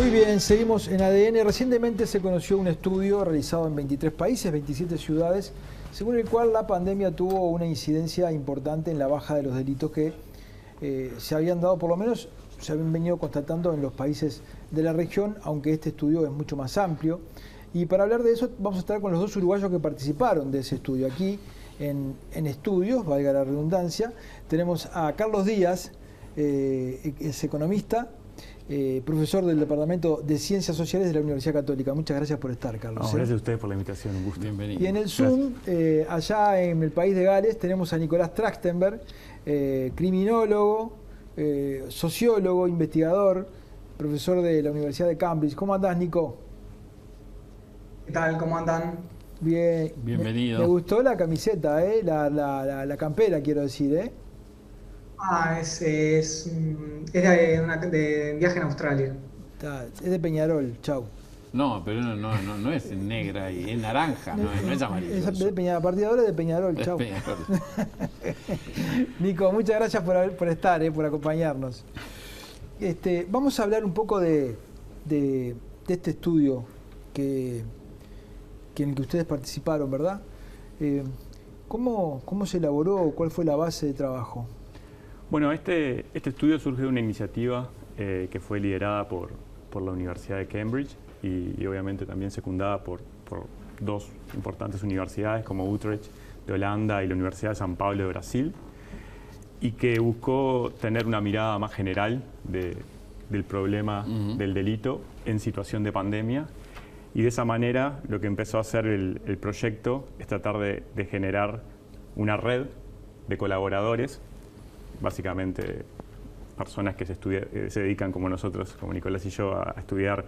Muy bien, seguimos en ADN. Recientemente se conoció un estudio realizado en 23 países, 27 ciudades, según el cual la pandemia tuvo una incidencia importante en la baja de los delitos que se habían dado, por lo menos se habían venido constatando en los países de la región, aunque este estudio es mucho más amplio. Y para hablar de eso vamos a estar con los dos uruguayos que participaron de ese estudio. Aquí en estudios, valga la redundancia, tenemos a Carlos Díaz, es economista, profesor del Departamento de Ciencias Sociales de la Universidad Católica. Muchas gracias por estar, Carlos. No, gracias a ustedes por la invitación, un gusto. Bienvenido. Y en el Zoom, allá en el país de Gales, tenemos a Nicolás Trachtenberg, criminólogo, sociólogo, investigador, profesor de la Universidad de Cambridge. ¿Cómo andás, Nico? ¿Qué tal? ¿Cómo andan? Bien. Bienvenido. Me gustó la camiseta, la campera, quiero decir, Es de viaje en Australia. Es de Peñarol, chau. No, pero no es negra y es naranja, no es amarilla. Es de Peñarol, a partir de ahora es de Peñarol, chau. Peñarol. Nico, muchas gracias por estar, por acompañarnos. Vamos a hablar un poco de este estudio en el que ustedes participaron, ¿verdad? ¿Cómo se elaboró? ¿Cuál fue la base de trabajo? Bueno, este estudio surge de una iniciativa que fue liderada por la Universidad de Cambridge y obviamente también secundada por dos importantes universidades como Utrecht de Holanda y la Universidad de San Pablo de Brasil, y que buscó tener una mirada más general del problema del delito en situación de pandemia. Y de esa manera lo que empezó a hacer el proyecto es tratar de generar una red de colaboradores, básicamente personas que se dedican como nosotros, como Nicolás y yo, a estudiar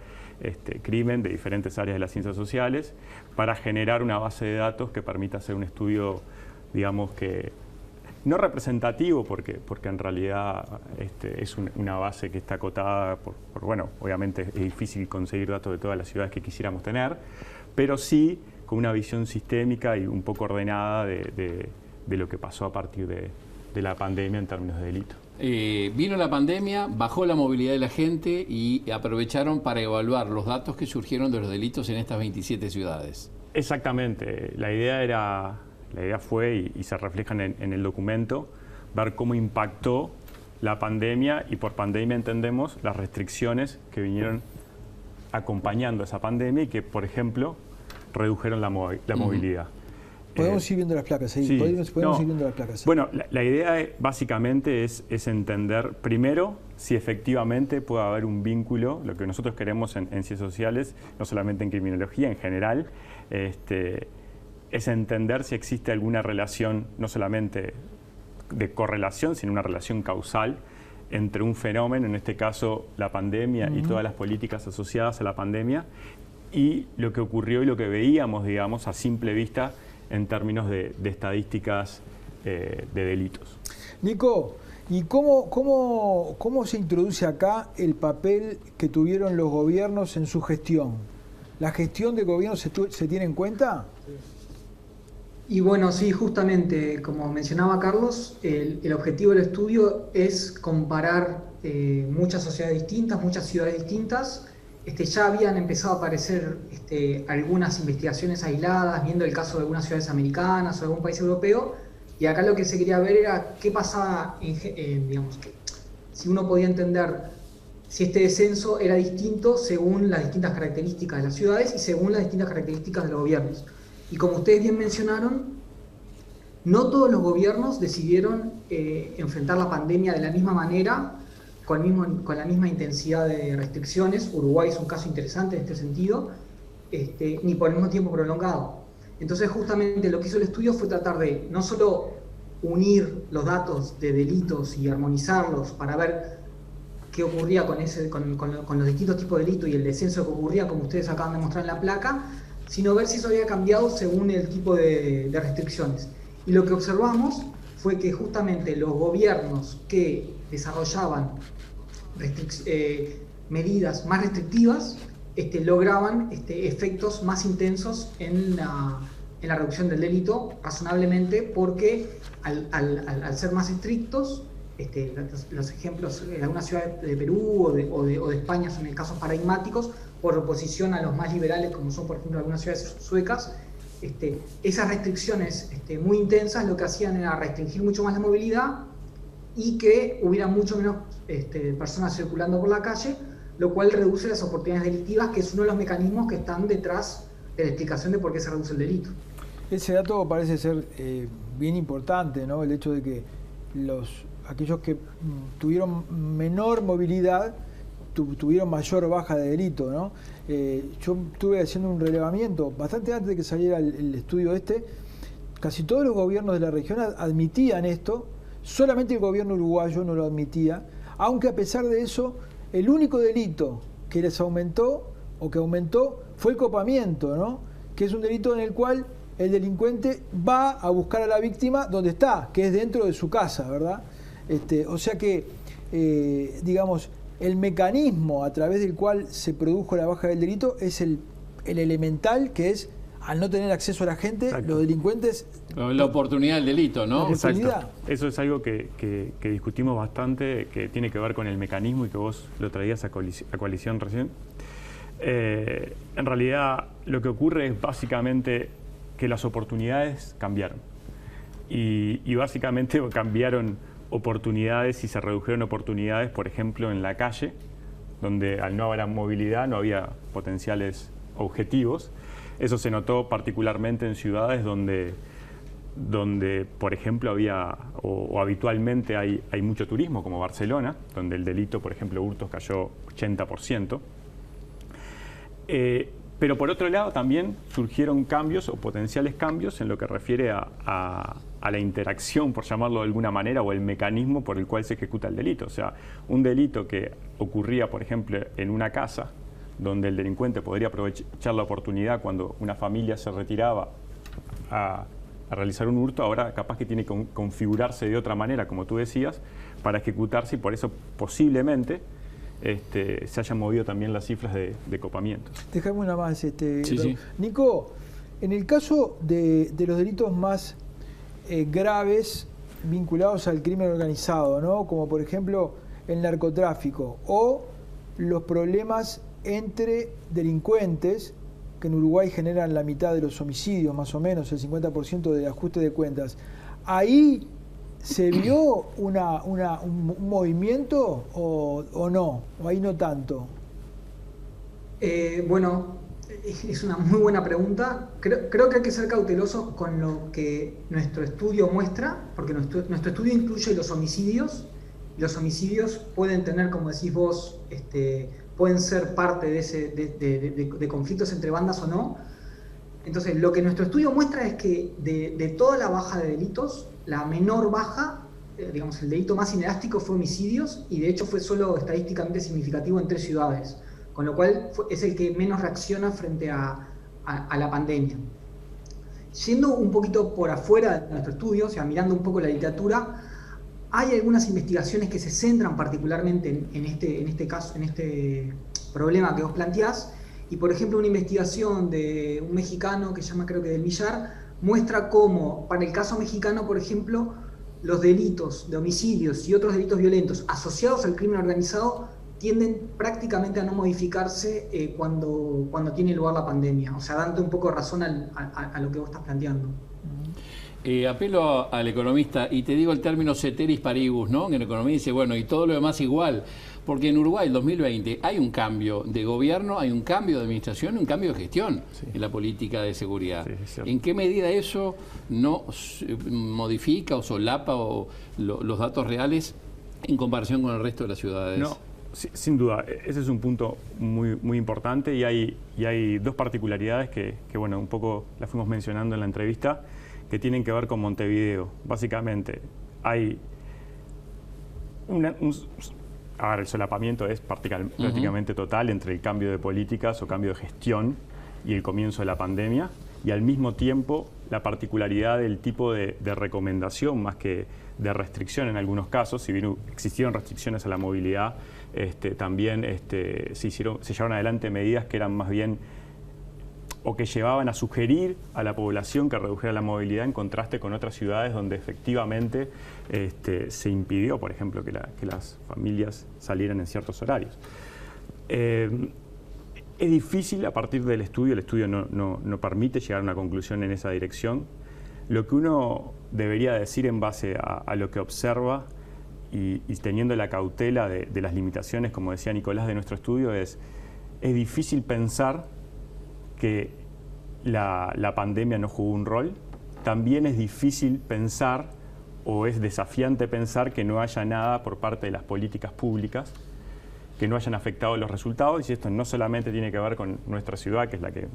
crimen de diferentes áreas de las ciencias sociales, para generar una base de datos que permita hacer un estudio, digamos que no representativo, porque en realidad es una base que está acotada bueno, obviamente es difícil conseguir datos de todas las ciudades que quisiéramos tener, pero sí con una visión sistémica y un poco ordenada de lo que pasó a partir de la pandemia en términos de delito. Vino la pandemia, bajó la movilidad de la gente y aprovecharon para evaluar los datos que surgieron de los delitos en estas 27 ciudades. Exactamente, la idea fue, y se refleja en el documento, ver cómo impactó la pandemia, y por pandemia entendemos las restricciones que vinieron acompañando esa pandemia y que, por ejemplo, redujeron la movilidad. Podemos ir viendo las placas, sí, podemos ir viendo las placas. Bueno, la idea básicamente es entender primero si efectivamente puede haber un vínculo, lo que nosotros queremos en ciencias sociales, no solamente en criminología, en general, es entender si existe alguna relación, no solamente de correlación, sino una relación causal entre un fenómeno, en este caso la pandemia y todas las políticas asociadas a la pandemia, y lo que ocurrió y lo que veíamos, digamos, a simple vista en términos de estadísticas de delitos. Nico, ¿y cómo se introduce acá el papel que tuvieron los gobiernos en su gestión? ¿La gestión de gobierno se tiene en cuenta? Y bueno, sí, justamente, como mencionaba Carlos, el objetivo del estudio es comparar muchas sociedades distintas, muchas ciudades distintas. Ya habían empezado a aparecer algunas investigaciones aisladas, viendo el caso de algunas ciudades americanas o de algún país europeo, y acá lo que se quería ver era qué pasaba, digamos, si uno podía entender si este descenso era distinto según las distintas características de las ciudades y según las distintas características de los gobiernos. Y como ustedes bien mencionaron, no todos los gobiernos decidieron enfrentar la pandemia de la misma manera, con la misma intensidad de restricciones. Uruguay es un caso interesante en este sentido, ni por el mismo tiempo prolongado. Entonces, justamente lo que hizo el estudio fue tratar de no solo unir los datos de delitos y armonizarlos para ver qué ocurría con los distintos tipos de delitos y el descenso que ocurría, como ustedes acaban de mostrar en la placa, sino ver si eso había cambiado según el tipo de restricciones. Y lo que observamos fue que justamente los gobiernos que desarrollaban medidas más restrictivas lograban efectos más intensos en la reducción del delito, razonablemente, porque al ser más estrictos los ejemplos en algunas ciudades de Perú o de España son casos paradigmáticos, por oposición a los más liberales, como son, por ejemplo, algunas ciudades suecas. Esas restricciones muy intensas lo que hacían era restringir mucho más la movilidad y que hubiera mucho menos personas circulando por la calle, lo cual reduce las oportunidades delictivas, que es uno de los mecanismos que están detrás de la explicación de por qué se reduce el delito. Ese dato parece ser bien importante, ¿no? El hecho de que aquellos que tuvieron menor movilidad tuvieron mayor baja de delito, ¿no? Yo estuve haciendo un relevamiento bastante antes de que saliera el estudio casi todos los gobiernos de la región admitían esto, solamente el gobierno uruguayo no lo admitía, aunque a pesar de eso, el único delito que les aumentó fue el copamiento, ¿no? Que es un delito en el cual el delincuente va a buscar a la víctima donde está, que es dentro de su casa, ¿verdad? O sea que, digamos, el mecanismo a través del cual se produjo la baja del delito es el elemental, que es, al no tener acceso a la gente, exacto, los delincuentes... La oportunidad del delito, ¿no? Exacto. Eso es algo que discutimos bastante, que tiene que ver con el mecanismo y que vos lo traías a coalición recién. En realidad, lo que ocurre es básicamente que las oportunidades cambiaron. Y básicamente cambiaron oportunidades y se redujeron oportunidades, por ejemplo, en la calle, donde al no haber movilidad no había potenciales objetivos. Eso se notó particularmente en ciudades donde por ejemplo, había o habitualmente hay mucho turismo, como Barcelona, donde el delito, por ejemplo, hurtos cayó 80%. Pero por otro lado también surgieron cambios o potenciales cambios en lo que refiere a la interacción, por llamarlo de alguna manera, o el mecanismo por el cual se ejecuta el delito. O sea, un delito que ocurría, por ejemplo, en una casa, donde el delincuente podría aprovechar la oportunidad cuando una familia se retiraba a realizar un hurto, ahora capaz que tiene que configurarse de otra manera, como tú decías, para ejecutarse, y por eso posiblemente se hayan movido también las cifras de copamientos. Déjame una más. Sí. Nico, en el caso de los delitos más graves vinculados al crimen organizado, ¿no? Como por ejemplo el narcotráfico o los problemas entre delincuentes, que en Uruguay generan la mitad de los homicidios, más o menos, el 50% del ajuste de cuentas. ¿Ahí se vio un movimiento o no? ¿O ahí no tanto? Bueno, es una muy buena pregunta. Creo que hay que ser cautelosos con lo que nuestro estudio muestra, porque nuestro estudio incluye los homicidios. Los homicidios pueden tener, como decís vos, pueden ser parte de conflictos entre bandas o no. Entonces, lo que nuestro estudio muestra es que de toda la baja de delitos, la menor baja, digamos, el delito más inelástico fue homicidios, y de hecho fue solo estadísticamente significativo en 3 ciudades, con lo cual es el que menos reacciona frente a la pandemia. Yendo un poquito por afuera de nuestro estudio, o sea, mirando un poco la literatura, hay algunas investigaciones que se centran particularmente en este caso, en este problema que vos planteás, y por ejemplo una investigación de un mexicano que se llama, creo que del Millar, muestra cómo, para el caso mexicano, por ejemplo, los delitos de homicidios y otros delitos violentos asociados al crimen organizado tienden prácticamente a no modificarse cuando tiene lugar la pandemia. O sea, dando un poco de razón a lo que vos estás planteando. Apelo al economista y te digo el término ceteris paribus, ¿no? En economía dice, bueno, y todo lo demás igual. Porque en Uruguay, en 2020, hay un cambio de gobierno, hay un cambio de administración, un cambio de gestión en la política de seguridad. Sí, ¿en qué medida eso no modifica o solapa los datos reales en comparación con el resto de las ciudades? No, sin duda. Ese es un punto muy, muy importante, y hay 2 particularidades que, bueno, un poco las fuimos mencionando en la entrevista, que tienen que ver con Montevideo. Básicamente, hay el solapamiento es prácticamente total entre el cambio de políticas o cambio de gestión y el comienzo de la pandemia, y al mismo tiempo la particularidad del tipo de recomendación más que de restricción en algunos casos. Si bien existieron restricciones a la movilidad, también se llevaron adelante medidas que eran más bien o que llevaban a sugerir a la población que redujera la movilidad en contraste con otras ciudades donde efectivamente se impidió, por ejemplo, que las familias salieran en ciertos horarios. Es difícil a partir del estudio, el estudio no permite llegar a una conclusión en esa dirección. Lo que uno debería decir en base a lo que observa y teniendo la cautela de las limitaciones, como decía Nicolás, de nuestro estudio, es difícil pensar que la pandemia no jugó un rol. También es difícil pensar, o es desafiante pensar, que no haya nada por parte de las políticas públicas que no hayan afectado los resultados, y esto no solamente tiene que ver con nuestra ciudad, que es la que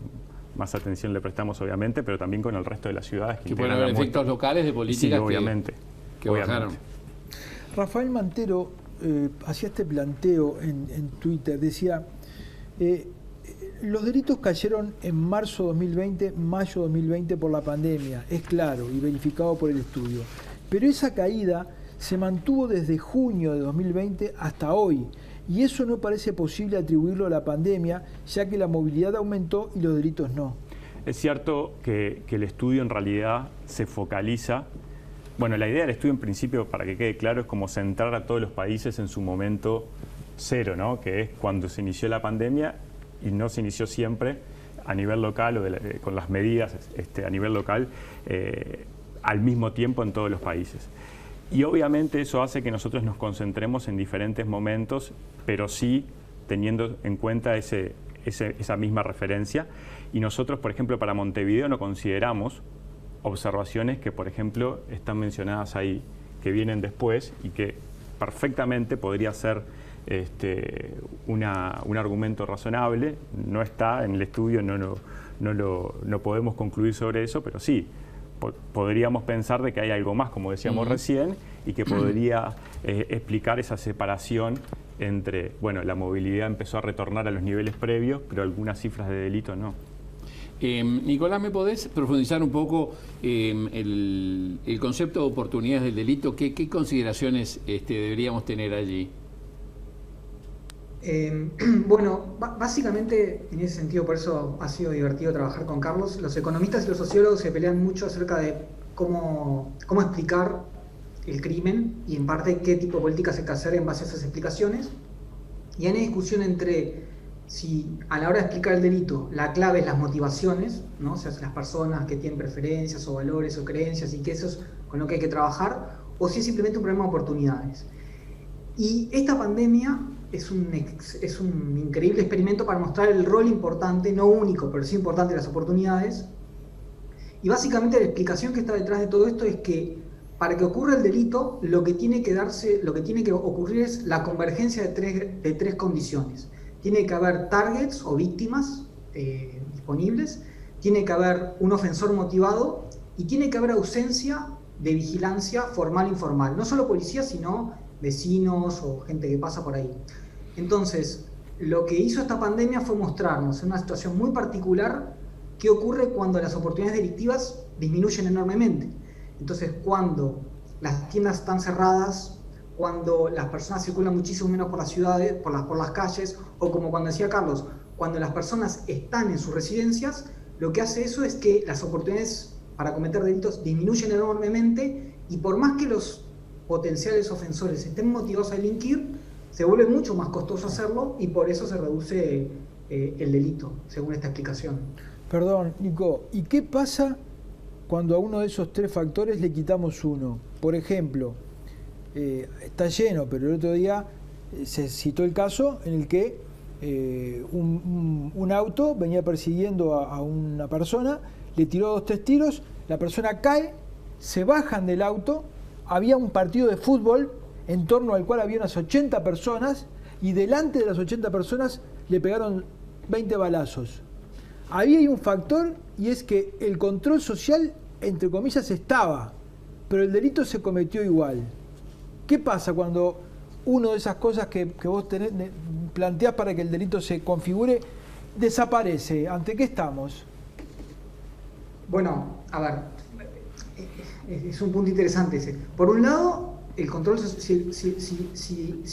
más atención le prestamos obviamente, pero también con el resto de las ciudades. Que pueden haber efectos locales de políticas sí, obviamente, que bajaron. Rafael Mantero hacía este planteo en Twitter, decía, los delitos cayeron en marzo 2020, mayo 2020 por la pandemia, es claro y verificado por el estudio, pero esa caída se mantuvo desde junio de 2020 hasta hoy, y eso no parece posible atribuirlo a la pandemia, ya que la movilidad aumentó y los delitos no. Es cierto que el estudio en realidad se focaliza. Bueno, la idea del estudio en principio, para que quede claro, es como centrar a todos los países en su momento cero, ¿no? Que es cuando se inició la pandemia, y no se inició siempre a nivel local o con las medidas a nivel local al mismo tiempo en todos los países. Y obviamente eso hace que nosotros nos concentremos en diferentes momentos, pero sí teniendo en cuenta esa misma referencia. Y nosotros, por ejemplo, para Montevideo no consideramos observaciones que, por ejemplo, están mencionadas ahí, que vienen después y que perfectamente podría ser un argumento razonable. No está en el estudio, no podemos concluir sobre eso, pero sí podríamos pensar de que hay algo más, como decíamos recién, y que podría explicar esa separación entre, bueno, la movilidad empezó a retornar a los niveles previos, pero algunas cifras de delito no. Nicolás, ¿me podés profundizar un poco el concepto de oportunidades del delito? ¿Qué consideraciones deberíamos tener allí? Bueno, básicamente en ese sentido, por eso ha sido divertido trabajar con Carlos. Los economistas y los sociólogos se pelean mucho acerca de cómo explicar el crimen y en parte qué tipo de políticas hay que hacer en base a esas explicaciones. Y hay una discusión entre si a la hora de explicar el delito la clave es las motivaciones, ¿no? O sea, las personas que tienen preferencias o valores o creencias y que eso es con lo que hay que trabajar, o si es simplemente un problema de oportunidades. Y esta pandemia es un increíble experimento para mostrar el rol importante, no único, pero sí importante de las oportunidades. Y básicamente la explicación que está detrás de todo esto es que para que ocurra el delito, lo que tiene que ocurrir es la convergencia de tres condiciones. Tiene que haber targets o víctimas disponibles, tiene que haber un ofensor motivado y tiene que haber ausencia de vigilancia formal e informal. No solo policías, sino vecinos o gente que pasa por ahí. Entonces, lo que hizo esta pandemia fue mostrarnos en una situación muy particular qué ocurre cuando las oportunidades delictivas disminuyen enormemente. Entonces, cuando las tiendas están cerradas, cuando las personas circulan muchísimo menos por las ciudades, por las calles, o como cuando decía Carlos, cuando las personas están en sus residencias, lo que hace eso es que las oportunidades para cometer delitos disminuyen enormemente, y por más que los potenciales ofensores estén motivados a delinquir, se vuelve mucho más costoso hacerlo y por eso se reduce el delito, según esta explicación. Perdón, Nico, ¿y qué pasa cuando a uno de esos tres factores le quitamos uno? Por ejemplo, está lleno, pero el otro día se citó el caso en el que un auto venía persiguiendo a una persona, le tiró 2-3 tiros, la persona cae, se bajan del auto, había un partido de fútbol en torno al cual había unas 80 personas y delante de las 80 personas le pegaron 20 balazos. Ahí hay un factor y es que el control social, entre comillas, estaba, pero el delito se cometió igual. ¿Qué pasa cuando una de esas cosas que vos planteás para que el delito se configure desaparece? ¿Ante qué estamos? Bueno, a ver, es un punto interesante ese. Por un lado, el control, si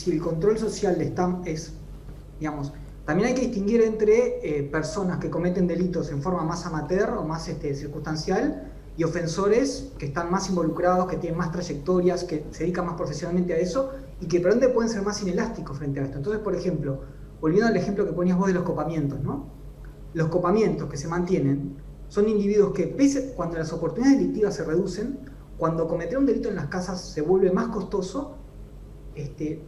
el control social digamos, También hay que distinguir entre personas que cometen delitos en forma más amateur o más circunstancial y ofensores que están más involucrados, que tienen más trayectorias, que se dedican más profesionalmente a eso y que por ende pueden ser más inelásticos frente a esto. Entonces, por ejemplo, volviendo al ejemplo que ponías vos de los copamientos, ¿no? Los copamientos que se mantienen son individuos que, cuando las oportunidades delictivas se reducen, cuando cometer un delito en las casas se vuelve más costoso,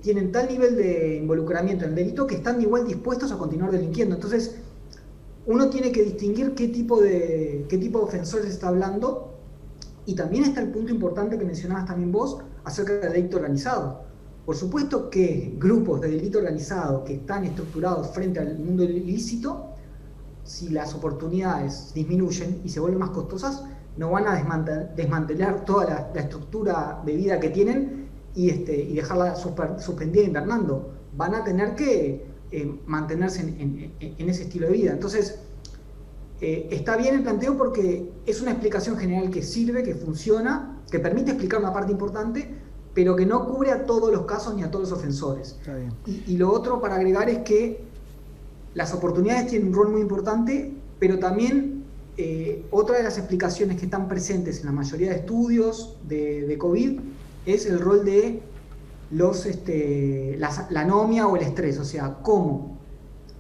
tienen tal nivel de involucramiento en el delito que están igual dispuestos a continuar delinquiendo. Entonces, uno tiene que distinguir qué tipo de ofensores está hablando, y también está el punto importante que mencionabas también vos acerca del delito organizado. Por supuesto que grupos de delito organizado que están estructurados frente al mundo ilícito, si las oportunidades disminuyen y se vuelven más costosas, no van a desmantelar toda la estructura de vida que tienen y dejarla suspendida invernando. Van a tener que mantenerse en ese estilo de vida. Entonces, está bien el planteo porque es una explicación general que sirve, que funciona, que permite explicar una parte importante, pero que no cubre a todos los casos ni a todos los ofensores. Y lo otro para agregar es que las oportunidades tienen un rol muy importante, pero también otra de las explicaciones que están presentes en la mayoría de estudios de COVID es el rol de la anomia o el estrés, o sea, cómo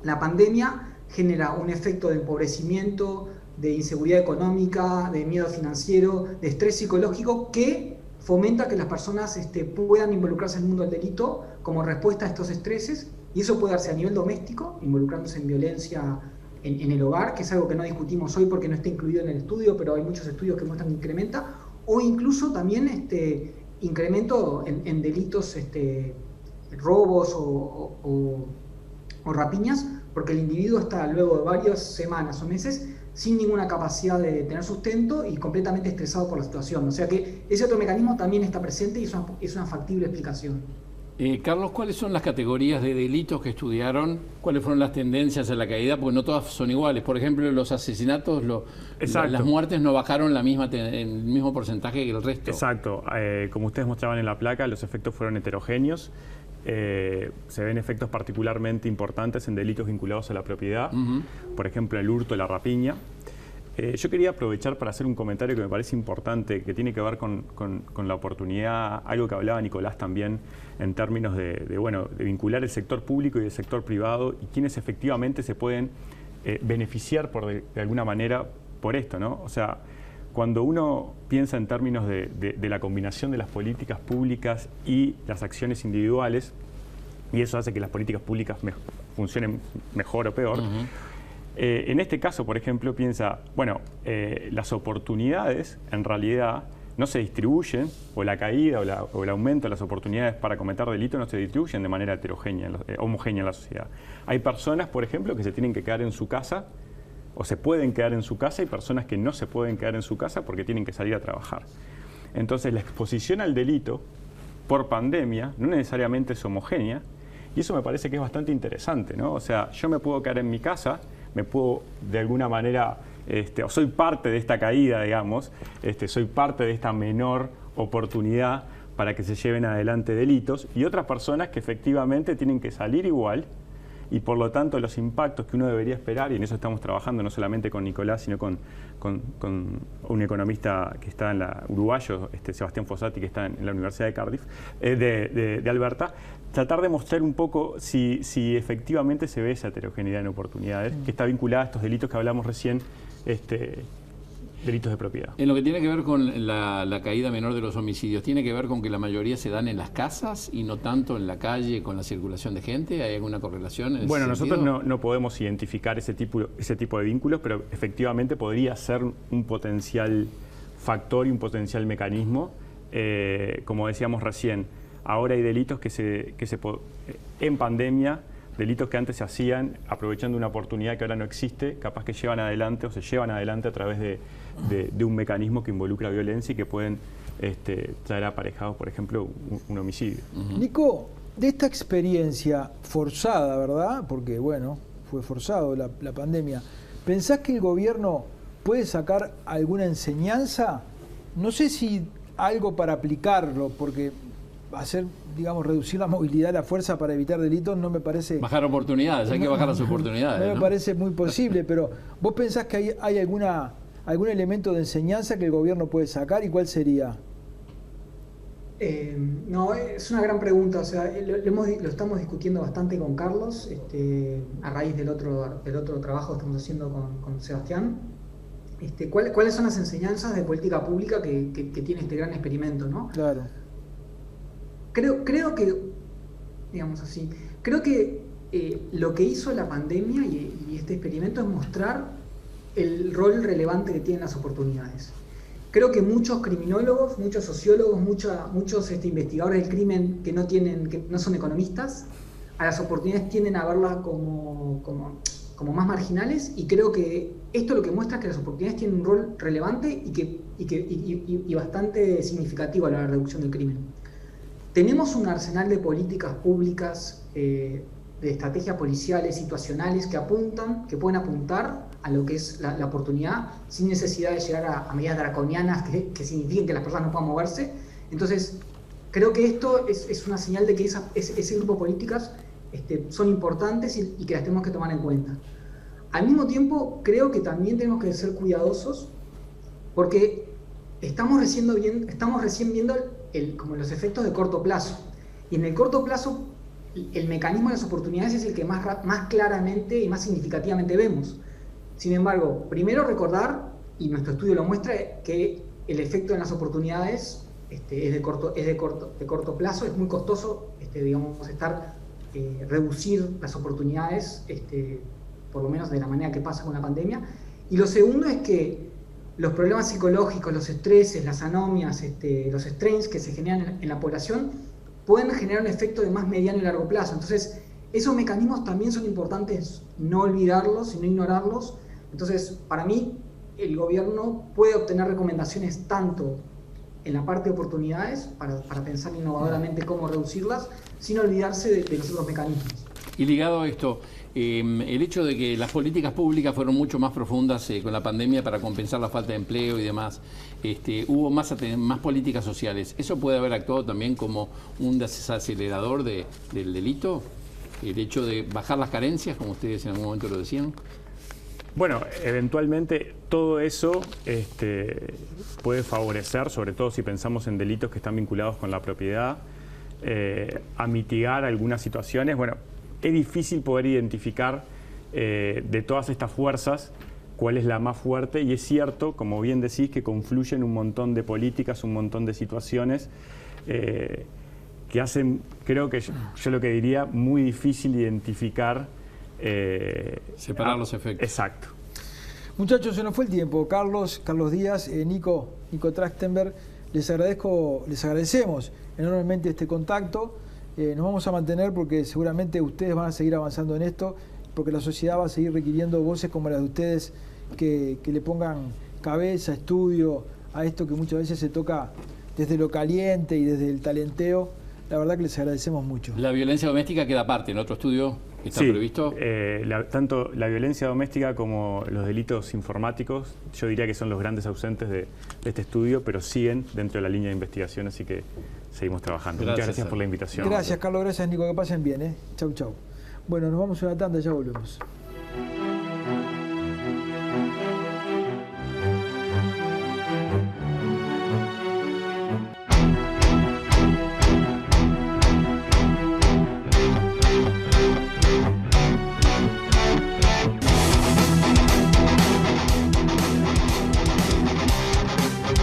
la pandemia genera un efecto de empobrecimiento, de inseguridad económica, de miedo financiero, de estrés psicológico que fomenta que las personas puedan involucrarse en el mundo del delito como respuesta a estos estreses, y eso puede darse a nivel doméstico, involucrándose en violencia en el hogar, que es algo que no discutimos hoy porque no está incluido en el estudio, pero hay muchos estudios que muestran que incrementa, o incluso también incremento en delitos, robos o rapiñas, porque el individuo está luego de varias semanas o meses sin ninguna capacidad de tener sustento y completamente estresado por la situación. O sea que ese otro mecanismo también está presente y es una factible explicación. Carlos, ¿cuáles son las categorías de delitos que estudiaron? ¿Cuáles fueron las tendencias a la caída? Porque no todas son iguales. Por ejemplo, los asesinatos, las muertes no bajaron el mismo porcentaje que el resto. Exacto. Como ustedes mostraban en la placa, los efectos fueron heterogéneos. Se ven efectos particularmente importantes en delitos vinculados a la propiedad, por ejemplo, el hurto, la rapiña. Yo quería aprovechar para hacer un comentario que me parece importante, que tiene que ver con la oportunidad, algo que hablaba Nicolás también, en términos de vincular el sector público y el sector privado y quienes efectivamente se pueden beneficiar de alguna manera por esto, ¿no? O sea, cuando uno piensa en términos de la combinación de las políticas públicas y las acciones individuales, y eso hace que las políticas públicas funcionen mejor o peor, en este caso, por ejemplo, piensa, las oportunidades en realidad no se distribuyen, o la caída o el aumento de las oportunidades para cometer delitos no se distribuyen de manera homogénea en la sociedad. Hay personas, por ejemplo, que se tienen que quedar en su casa, o se pueden quedar en su casa, y personas que no se pueden quedar en su casa porque tienen que salir a trabajar. Entonces, la exposición al delito por pandemia no necesariamente es homogénea, y eso me parece que es bastante interesante, ¿no? O sea, yo me puedo quedar en mi casa, me puedo de alguna manera, o soy parte de esta caída, digamos, soy parte de esta menor oportunidad para que se lleven adelante delitos, y otras personas que efectivamente tienen que salir igual, y por lo tanto los impactos que uno debería esperar, y en eso estamos trabajando no solamente con Nicolás, sino con un economista que está uruguayo, Sebastián Fossati, que está en la Universidad de Cardiff, de Alberta, tratar de mostrar un poco si efectivamente se ve esa heterogeneidad en oportunidades, que está vinculada a estos delitos que hablamos recién, delitos de propiedad. En lo que tiene que ver con la caída menor de los homicidios, ¿tiene que ver con que la mayoría se dan en las casas y no tanto en la calle con la circulación de gente? ¿Hay alguna correlación en ese sentido? Nosotros no podemos identificar ese tipo de vínculos, pero efectivamente podría ser un potencial factor y un potencial mecanismo. Como decíamos recién, ahora hay delitos en pandemia, delitos que antes se hacían aprovechando una oportunidad que ahora no existe, capaz que llevan adelante o se llevan adelante a través de un mecanismo que involucra violencia y que pueden traer aparejados, por ejemplo, un homicidio. Nico, de esta experiencia forzada, ¿verdad? Porque, fue forzado la pandemia, ¿pensás que el gobierno puede sacar alguna enseñanza? No sé si algo para aplicarlo, porque hacer, digamos, reducir la movilidad de la fuerza para evitar delitos no me parece... Bajar oportunidades, hay que bajar las oportunidades. No me parece muy posible, pero ¿vos pensás que hay algún elemento de enseñanza que el gobierno puede sacar y cuál sería? No, es una gran pregunta. O sea, lo estamos discutiendo bastante con Carlos, a raíz del otro trabajo que estamos haciendo con Sebastián. ¿Cuáles son las enseñanzas de política pública que tiene este gran experimento, ¿no? Claro. Creo que, digamos así, lo que hizo la pandemia y este experimento es mostrar el rol relevante que tienen las oportunidades. Creo que muchos criminólogos, muchos sociólogos, muchos investigadores del crimen que no son economistas, a las oportunidades tienden a verlas como más marginales, y creo que esto lo que muestra es que las oportunidades tienen un rol relevante y bastante significativo a la reducción del crimen. Tenemos un arsenal de políticas públicas, de estrategias policiales, situacionales, que pueden apuntar a lo que es la oportunidad sin necesidad de llegar a medidas draconianas que signifiquen que las personas no puedan moverse. Entonces, creo que esto es una señal de que ese grupo de políticas son importantes y que las tenemos que tomar en cuenta. Al mismo tiempo, creo que también tenemos que ser cuidadosos porque estamos recién viendo como los efectos de corto plazo. Y en el corto plazo, el mecanismo de las oportunidades es el que más claramente y más significativamente vemos. Sin embargo, primero recordar, y nuestro estudio lo muestra, que el efecto en las oportunidades es de corto plazo, es muy costoso, reducir las oportunidades, por lo menos de la manera que pasa con la pandemia. Y lo segundo es que los problemas psicológicos, los estreses, las anomias, los strains que se generan en la población pueden generar un efecto de más mediano y largo plazo. Entonces, esos mecanismos también son importantes no olvidarlos y no ignorarlos. Entonces, para mí, el gobierno puede obtener recomendaciones tanto en la parte de oportunidades, para pensar innovadoramente cómo reducirlas, sin olvidarse de los otros mecanismos. Y ligado a esto, el hecho de que las políticas públicas fueron mucho más profundas con la pandemia para compensar la falta de empleo y demás, hubo más políticas sociales. ¿Eso puede haber actuado también como un desacelerador del delito? El hecho de bajar las carencias, como ustedes en algún momento lo decían. Bueno, eventualmente todo eso puede favorecer, sobre todo si pensamos en delitos que están vinculados con la propiedad, a mitigar algunas situaciones. Bueno, es difícil poder identificar de todas estas fuerzas cuál es la más fuerte, y es cierto, como bien decís, que confluyen un montón de políticas, un montón de situaciones que hacen, creo que yo lo que diría, muy difícil identificar. Separar los efectos. Exacto. Muchachos, se nos fue el tiempo. Carlos Díaz, Nico Trachtenberg, les agradecemos enormemente este contacto. Nos vamos a mantener porque seguramente ustedes van a seguir avanzando en esto, porque la sociedad va a seguir requiriendo voces como las de ustedes que le pongan cabeza, estudio a esto que muchas veces se toca desde lo caliente y desde el talenteo. La verdad que les agradecemos mucho. La violencia doméstica queda aparte en otro estudio. ¿Está previsto? Tanto la violencia doméstica como los delitos informáticos, yo diría que son los grandes ausentes de este estudio, pero siguen dentro de la línea de investigación, así que seguimos trabajando. Muchas gracias por la invitación. Gracias, Carlos. Gracias, Nico. Que pasen bien. Chau, chau. Bueno, nos vamos a una tanda, ya volvemos.